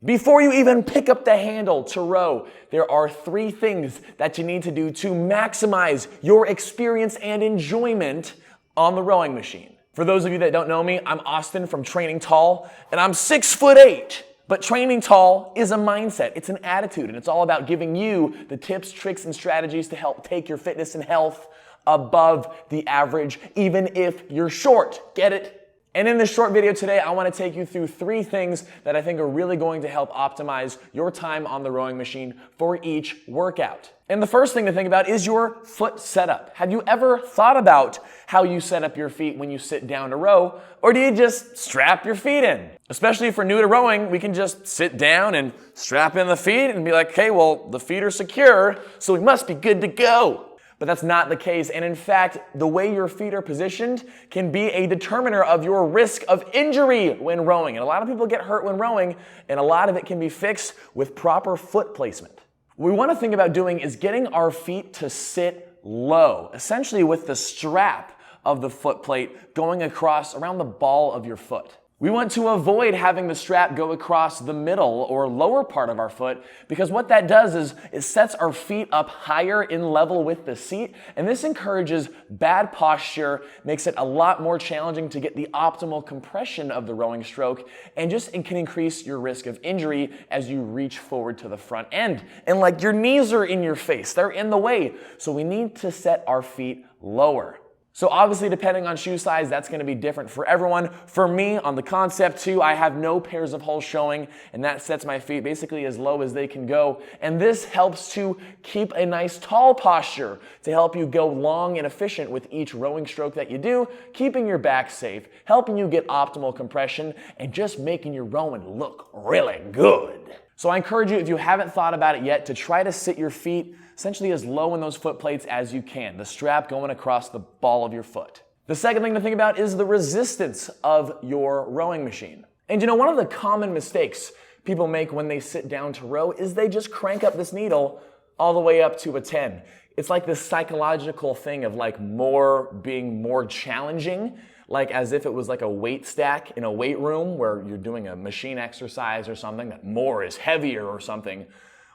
Before you even pick up the handle to row, there are 3 things that you need to do to maximize your experience and enjoyment on the rowing machine. For those of you that don't know me, I'm Austin from Training Tall, and I'm 6'8". But training tall is a mindset, it's an attitude, and it's all about giving you the tips, tricks, and strategies to help take your fitness and health above the average, even if you're short. Get it? And in this short video today, I want to take you through 3 things that I think are really going to help optimize your time on the rowing machine for each workout. And the first thing to think about is your foot setup. Have you ever thought about how you set up your feet when you sit down to row, or do you just strap your feet in? Especially if we're new to rowing, we can just sit down and strap in the feet and be like, okay, well, the feet are secure, so we must be good to go. But that's not the case, and in fact, the way your feet are positioned can be a determiner of your risk of injury when rowing. And a lot of people get hurt when rowing, and a lot of it can be fixed with proper foot placement. What we want to think about doing is getting our feet to sit low, essentially with the strap of the foot plate going across around the ball of your foot. We want to avoid having the strap go across the middle or lower part of our foot, because what that does is it sets our feet up higher in level with the seat, and this encourages bad posture, makes it a lot more challenging to get the optimal compression of the rowing stroke, and it can increase your risk of injury as you reach forward to the front end. And like your knees are in your face, they're in the way, so we need to set our feet lower. So obviously, depending on shoe size, that's going to be different for everyone. For me, on the Concept 2, I have no pairs of holes showing, and that sets my feet basically as low as they can go. And this helps to keep a nice tall posture to help you go long and efficient with each rowing stroke that you do, keeping your back safe, helping you get optimal compression, and just making your rowing look really good. So I encourage you, if you haven't thought about it yet, to try to sit your feet essentially as low in those foot plates as you can, the strap going across the ball of your foot. The second thing to think about is the resistance of your rowing machine. And you know, one of the common mistakes people make when they sit down to row is they just crank up this needle all the way up to a 10. It's like this psychological thing of like more being more challenging, like as if it was like a weight stack in a weight room where you're doing a machine exercise or something, that more is heavier or something.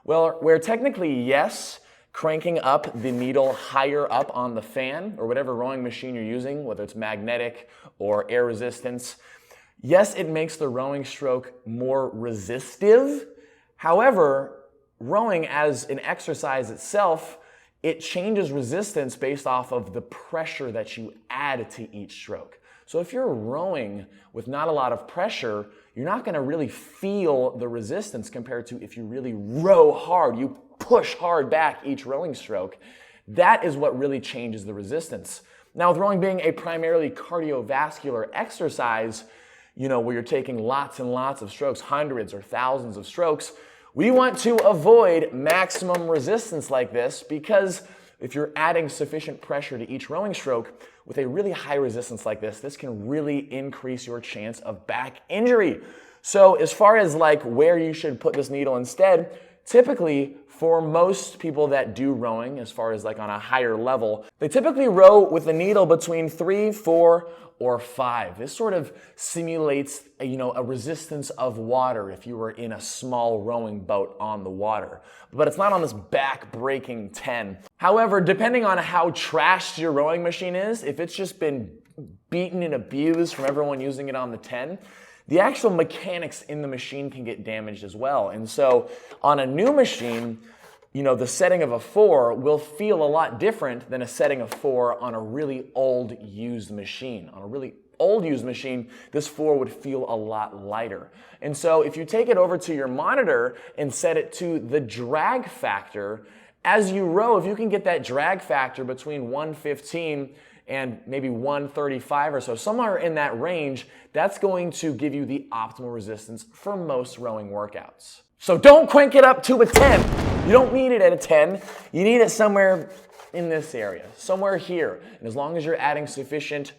Well, where technically, yes, cranking up the needle higher up on the fan or whatever rowing machine you're using, whether it's magnetic or air resistance, yes, it makes the rowing stroke more resistive. However, rowing as an exercise itself, it changes resistance based off of the pressure that you add to each stroke. So if you're rowing with not a lot of pressure, you're not going to really feel the resistance compared to if you really row hard, you push hard back each rowing stroke. That is what really changes the resistance. Now, with rowing being a primarily cardiovascular exercise, you know, where you're taking lots and lots of strokes, hundreds or thousands of strokes, we want to avoid maximum resistance like this, because if you're adding sufficient pressure to each rowing stroke with a really high resistance like this can really increase your chance of back injury. So as far as like where you should put this needle instead, typically for most people that do rowing, as far as like on a higher level, they typically row with a needle between 3, 4, or 5. This sort of simulates a resistance of water if you were in a small rowing boat on the water. But it's not on this back-breaking 10. However, depending on how trashed your rowing machine is, if it's just been beaten and abused from everyone using it on the 10, the actual mechanics in the machine can get damaged as well. And so on a new machine, the setting of a 4 will feel a lot different than a setting of 4 on a really old used machine. On a really old used machine, this 4 would feel a lot lighter. And so if you take it over to your monitor and set it to the drag factor, as you row, if you can get that drag factor between 115 and maybe 135 or so, somewhere in that range, that's going to give you the optimal resistance for most rowing workouts. So don't crank it up to a 10. You don't need it at a 10. You need it somewhere in this area, somewhere here. And as long as you're adding sufficient,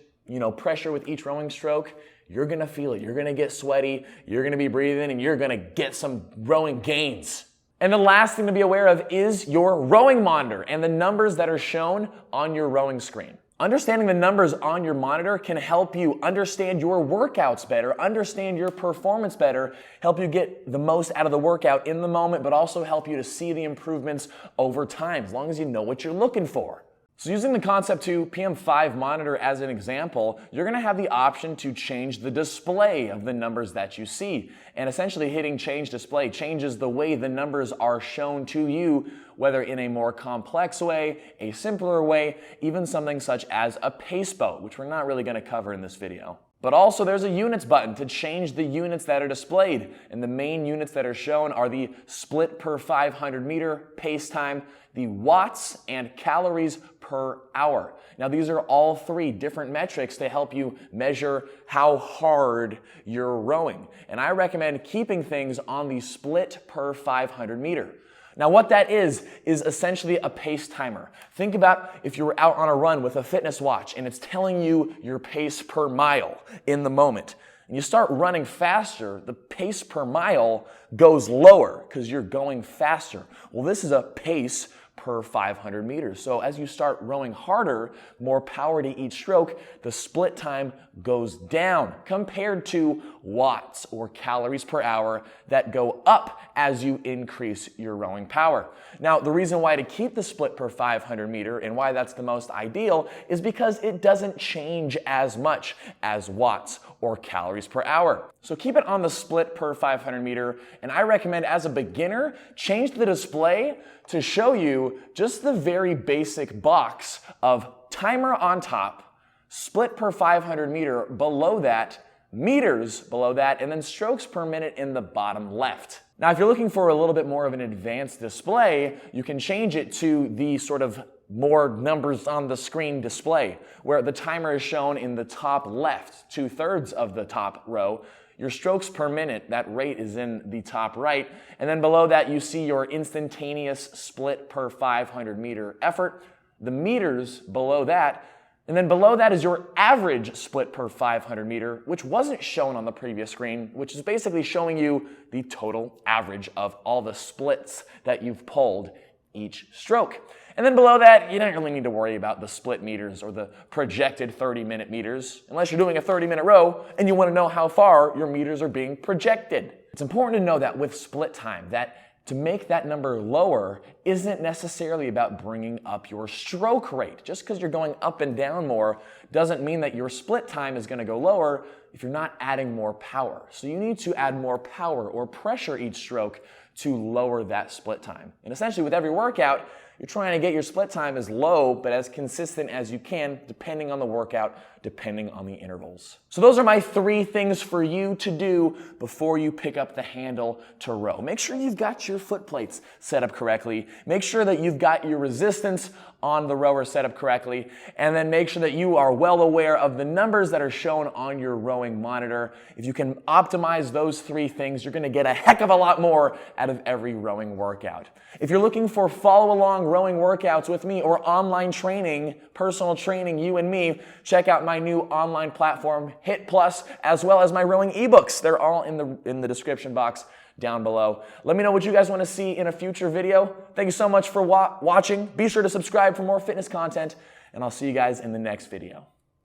pressure with each rowing stroke, you're gonna feel it. You're gonna get sweaty, you're gonna be breathing, and you're gonna get some rowing gains. And the last thing to be aware of is your rowing monitor and the numbers that are shown on your rowing screen. Understanding the numbers on your monitor can help you understand your workouts better, understand your performance better, help you get the most out of the workout in the moment, but also help you to see the improvements over time, as long as you know what you're looking for. So using the Concept 2 PM5 monitor as an example, you're going to have the option to change the display of the numbers that you see. And essentially hitting change display changes the way the numbers are shown to you, whether in a more complex way, a simpler way, even something such as a pace boat, which we're not really going to cover in this video. But also there's a units button to change the units that are displayed. And the main units that are shown are the split per 500 meter pace time, the watts, and calories per hour. Now these are all three different metrics to help you measure how hard you're rowing. And I recommend keeping things on the split per 500 meter. Now what that is essentially a pace timer. Think about if you were out on a run with a fitness watch and it's telling you your pace per mile in the moment. And you start running faster, the pace per mile goes lower because you're going faster. Well, this is a pace per 500 meters. So as you start rowing harder, more power to each stroke, the split time goes down compared to watts or calories per hour that go up as you increase your rowing power. Now, the reason why to keep the split per 500 meter and why that's the most ideal is because it doesn't change as much as watts or calories per hour. So keep it on the split per 500 meter, and I recommend as a beginner, change the display to show you just the very basic box of timer on top, split per 500 meter below that, meters below that, and then strokes per minute in the bottom left. Now, if you're looking for a little bit more of an advanced display, you can change it to the sort of more numbers on the screen display, where the timer is shown in the top left, 2/3 of the top row. Your strokes per minute, that rate is in the top right. And then below that, you see your instantaneous split per 500 meter effort, the meters below that. And then below that is your average split per 500 meter, which wasn't shown on the previous screen, which is basically showing you the total average of all the splits that you've pulled each stroke. And then below that, you don't really need to worry about the split meters or the projected 30-minute meters, unless you're doing a 30-minute row and you want to know how far your meters are being projected. It's important to know that with split time, that to make that number lower isn't necessarily about bringing up your stroke rate. Just because you're going up and down more doesn't mean that your split time is going to go lower if you're not adding more power. So you need to add more power or pressure each stroke to lower that split time. And essentially with every workout, you're trying to get your split time as low but as consistent as you can, depending on the workout, depending on the intervals. So those are my 3 things for you to do before you pick up the handle to row. Make sure you've got your foot plates set up correctly. Make sure that you've got your resistance on the rower set up correctly. And then make sure that you are well aware of the numbers that are shown on your rowing monitor. If you can optimize those 3 things, you're going to get a heck of a lot more out of every rowing workout. If you're looking for follow-along rowing workouts with me or online training, personal training, you and me, check out my new online platform, HIIT Plus, as well as my rowing eBooks. They're all in the description box down below. Let me know what you guys want to see in a future video. Thank you so much for watching. Be sure to subscribe for more fitness content, and I'll see you guys in the next video.